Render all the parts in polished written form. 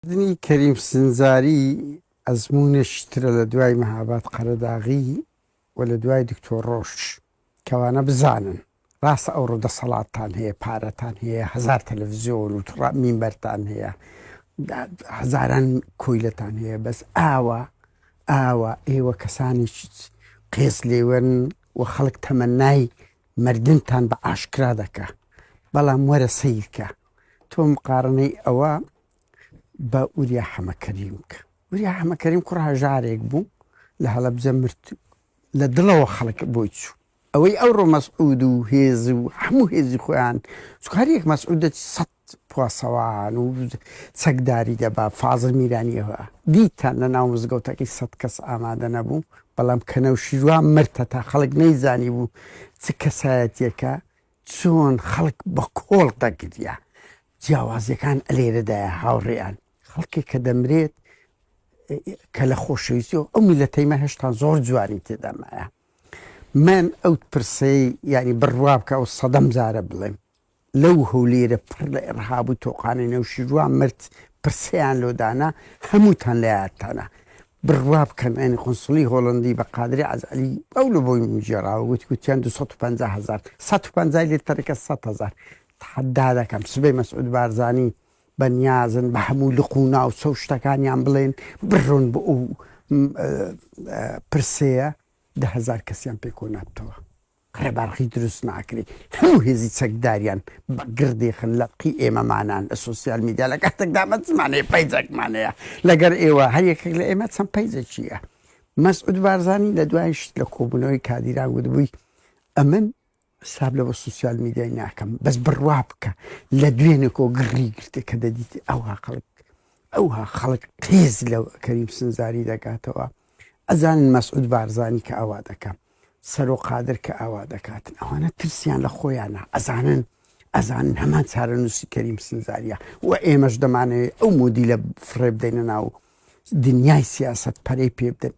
دنی کەریم سنجاری ئەزمونێکترە لە دوای مەهاباد قەرەداغی و لە دوای دکتۆر ڕۆژ کەوانە بزانن ڕاستە ئەوڕۆ دەسەڵاتتان هەیە، پارەتان هەیە، هەزار تەلەڤیزیۆن و مینبەرتان هەیە، هەزاران کۆیلەتان هەیە، بەس ئاوە ئێوە کەسانێکی قێز لێوەن و خەڵک تەمەنای مردنتان بە ئاشکرا دەکە، بەڵام وەرە سیرکە تۆ مقارنەی ئەوە بە ئوریا حەمەکەریم کە وریا حەمەکەریم کوڕ هەژارێک بوو لە هەڵەبجە مرد لە دڵەوە خەڵک بۆی چوو ئەوەی ئەوڕۆ مەسعود و هێز و هەموو هێزی خۆیان چکارێک مەسعودەتی سەد پواسەوان و چەکداری دەبا فازڵ میرانیەوە دیتان لە ناو مزگەوتەکەی سەد کەس ئامادە نەبوو، بەڵام کەنەوشیروان مردە تا خەڵک نەیزانی بوو چ کەسایەتیەکە چۆن خەڵک بە کۆڵ دەگریا جیاوازیەکان ئەلێرەدایە هاوڕێیان خەڵکی کە دەمرێت کە لە خۆشەویستیەوە ئەو میلەتەیمە هێشتا زۆر جوانی تێدامایە. من ئەو پرسەی ینی بڕوا بکە ئەو سەدەم جارە بڵێم لەو هەولێرە پڕ لە ئێڕهاب و تۆقانەی نەوشیروان مرد پرسەیان لۆدانا هەمووتان لە یادتانە بڕوا بکەن ئەنی قونسڵی هۆڵندی بە قادری عەزعەلی ئەو لە بۆی میجێڕاوە گوتیان 250,000 150 لێ تەرەکە 100,000 تحەدا دەکەم سبەی مەسعود بارزانی بەنیازن بە هەموو لقونا و چەو شتەکانیان بڵێن بڕۆن بۆ ئەو پرسەیە 10,000 کەسیان پێ کۆناتەوە قەرەباڵغی دروست ناکرێت هەموو هێزی چەکداریان بە گردێخن لە قی ئێمەمانان لە سۆسیال میدیا لە کاتێکدامە زمانەیە پەیجێکمانەیە لەگەر ئێوە هەر یەکێک لە ئێمە چەند پەیجە چییە. مەسعود بارزانی لە دوای شت لە کۆبوونەوەی کادیران گوتبووی ئەمن حساب لەوە سوسیال میدیای ناکەم بەس بڕوا بکە لە دوێنێکۆ گڕی گرتێ کە دەدیتی ئەوها خەڵک تێز لە کەریم سنجاری دەکاتەوە ئەزانن مەسعود بارزانی کە ئەوا دەکەم سەرۆ قادر کە ئاوا دەکاتن ئەوانە ترسیان لە خۆیانە ئەزانن هەمان چارە نووسی کەریم سنجاریە و ئێمەش دەمانەوێت ئەو مودی لە فڕێ بدەینە ناو دنیای سیاست پەرەی پێ بدەن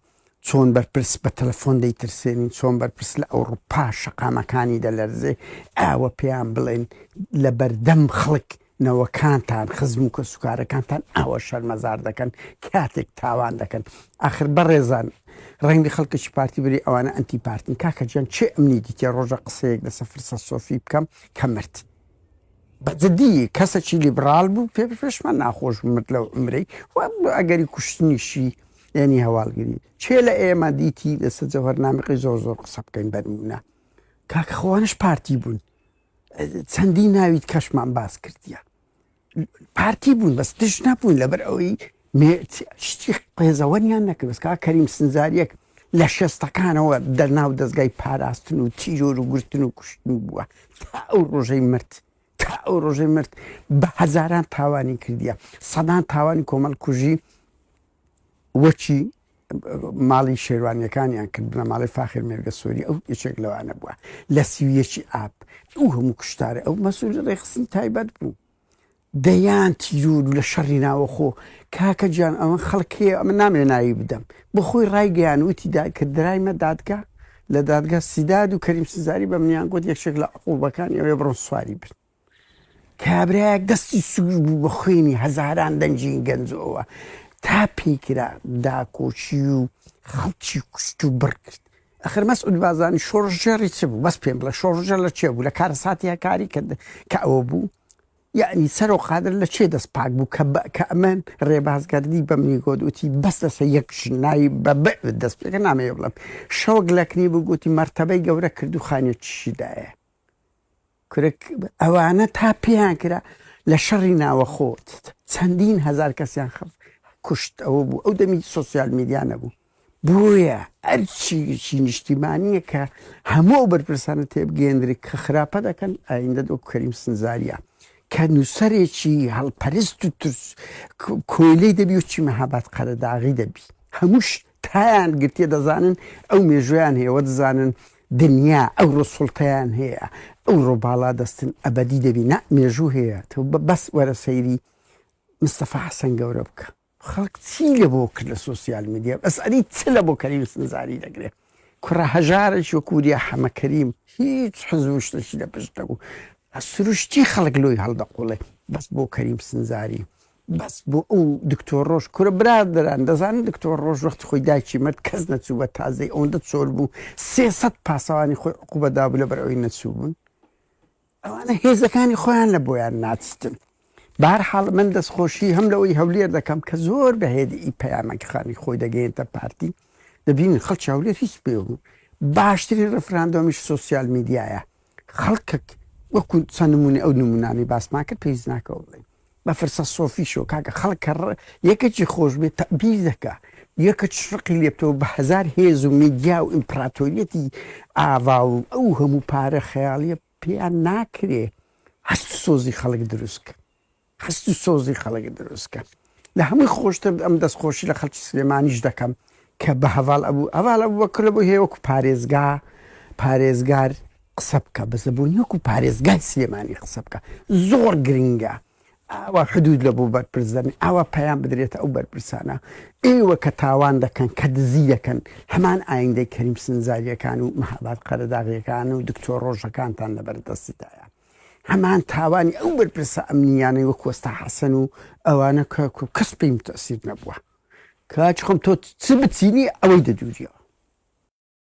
چۆن بەرپرس بە تەلەفۆن دەیترسێنین چۆن بەرپرس لە ئەوڕوپا شەقامەکانی دەلەرزێ ئاوە پێیان بڵێن لە بەردەم خەڵک نەوەکانتان خزم و کەسوکارەکانتان ئاوە شەرمەزار دەکەن کاتێک تاوان دەکەن ئاخر بەڕێزان ڕەنگی خەڵکەی پارتی بری ئەوانە ئەنتی پارتین کاکە جیان چێ ئەمنی دیتە ڕۆژە قسەیەک لە سەفرسە سۆفی بکەم کە مرد بەجددی کەسێکی لیبرال بوو پێشمان ناخۆش مرد لەو ئەمرەی ئەگەری کوشتنیشی یعنی هەواڵگیری چێ لە ئێمە دیتی لەسەر جەوهەرنامەکەی زۆر قسە بکەین بەرمونە کاکە خۆوانش پارتی بوون چەندی ناویت کەشمان باس کردیە پارتی بوون بەس دژ نەبوون لەبەر ئەوەی شتی قێزەوەنیان نەکرد بەس کا کەریم سنجاریەک لە شێستەکانەوە دەرناو دەستگای پاراستن و تیرۆر و گرتن و کوشتن بووە تا ئەو ڕۆژەی مرد بە هەزاران تاوانی کردیە سەدان تاوانی کۆمەڵ کوژی وەچی ماڵی شێوانیەکانیان کرد بنە ماڵی فاخر مێرگە سۆری ئەو یەکێک لەوانە بووە لە سیویەکی ئاب ئەو هەموو کوشتارە ئەو مەسوول ڕێخستن تایبەت بوو دەیان تیرور لە شەڕی ناوەخۆ کاکە گیان ئەوە خەڵکەیە ئەمە نامێ ناوی بدەم بۆ خۆی ڕایگەیان وتی کە درایمە دادگا لە دادگا سیداد و کەریم سنجاری بە منیان گوت یەکێک لە عقوبەکانی ئەوێ بڕۆن سواری برد کابراەک دەستی سوور بوو بە خوێنی هەزاران دەنجین گەنجەوە تا پێکرا داکۆچی و خەڵکی کوشت و بڕ کرد ئەخر مەسعود بارزانی شۆڕژێڕی چ بوو بەس پێم بڵێ شۆڕژە لە چێ بوو لە کارە ساتی کاری کرد کە ئەوە بوو یعنی سەرۆ قادر لە چێ دەست پاک بوو کە ئەمەن ڕێبازگەردی بە منی گۆت وتی بەس دەسە یەک ژنایی بە دەست پێکە نامەیە بڵم شەوەک لەکنی بوو گوتی مەرتەبەی گەورە کرد و خانێت چیدایە ئەوانە تا پێیان کرا لە شەڕی ناوەخۆت چەندین هەزار کەسیان کوشت ئەوە بوو ئەو دەمی سۆسیال میدیا نەبوو بۆیە ئەرچی نیشتیمانیە کە هەموو بەرپرسانە تێبگەێنری کە خراپە دەکەن ئایندە دۆ کەریم سنجاریە کە نووسەرێکی هەڵپەرست و ترس کۆیلەی دەبی و چی مەهاباد قەرەداغی دەبی هەمووش تایان گرتێ دەزانن ئەو مێژویان هەیەوە دەزانن دنیا ئەو ڕۆسڵتەیان هەیە ئەو ڕۆباڵا دەستن ئەبەدی دەبی نا مێژوو هەیە تۆ بەس وەرە سەیری مستەفا حەسەن گەورە بکە خەڵک چی لە بۆ کرد لە سۆسیال میدیا ئەسئەری چ لە بۆ کەریم سنجاری دەگرێت کوڕە هەژارێکی وەکو وریا حەمەکەریم هیچ حزب و شتێکی لە پشت نەبوو سروشتی خەڵک لۆی هەڵدەقوڵێ بەس بۆ کەریم سنجاری بەس بۆ ئەو دکتۆر ڕۆژ کورە برادران دەزانن دکتۆر ڕۆژ وەخت خۆی دایکی مرد کەس نەچوو بە تازەی ئەوەندە چۆر بوو 300 پاسەوانی خۆی عقوبەدا بوو لەبەر ئەوەی نەچوو بوون ئەوانە هێزەکانی خۆیان لە بۆیان ناچتن بەهەرحاڵ من دەستخۆشی هەم لەوەی هەولێر دەکەم کە زۆر بەهێدی پەیامەکەخانی خۆی دەگەێنتە پارتی دەبینن خەڵکی هەولێر هیچ پێ بوو باشترین ڕفراندۆمیش سۆسیال میدیایە خەڵکێک وەکو چەند نمونە ئەو نمونانی باسمان کرد پێویست ناکەوە بڵێ بە فرسە سۆفیشۆ کاکە خەڵکە یەکێکی خۆش بێت تەبیز دەکە یەکە شڕقی لێبتەوە بە هەزار هێز و میدیا و ئیمپراتۆریەتی ئاوا و ئەو هەموو پارە خەیاڵیە پێیان ناکرێ هەست سۆزی خەڵک دروستکە هەست و سۆزی خەڵک دروستکە لە هەمووی خۆشتر ئەم دەستخۆشی لە خەڵکی سلێمانیش دەکەم کە بە هەواڵ ئەبوو وەکرە بۆ هەیە وەکو پارێزگار قسە بکە بەزە بوو نیوەکو پارێزگای سلێمانی قسە بکە زۆر گرنگە ئاوا حدود لە بۆ بەرپرسدەنی ئاوا پەیام بدرێتە ئەو بەرپرسانە ئێوە کە تاوان دەکەن کە دزی دەکەن هەمان ئایندەی کەریم سنجاریەکان و مەهاباد قەرەداغیەکان و دکتۆر ڕۆژەکانتان لەبەردەستیدایە هەمان تاوانی ئەو بەرپرسە ئەمنیانەی وەکو وەستا حەسەن و ئەوانە کە کەس پێی متەسیر نەبووە کاچ خۆم تۆ چ بچینی ئەوەی دەدووریەوە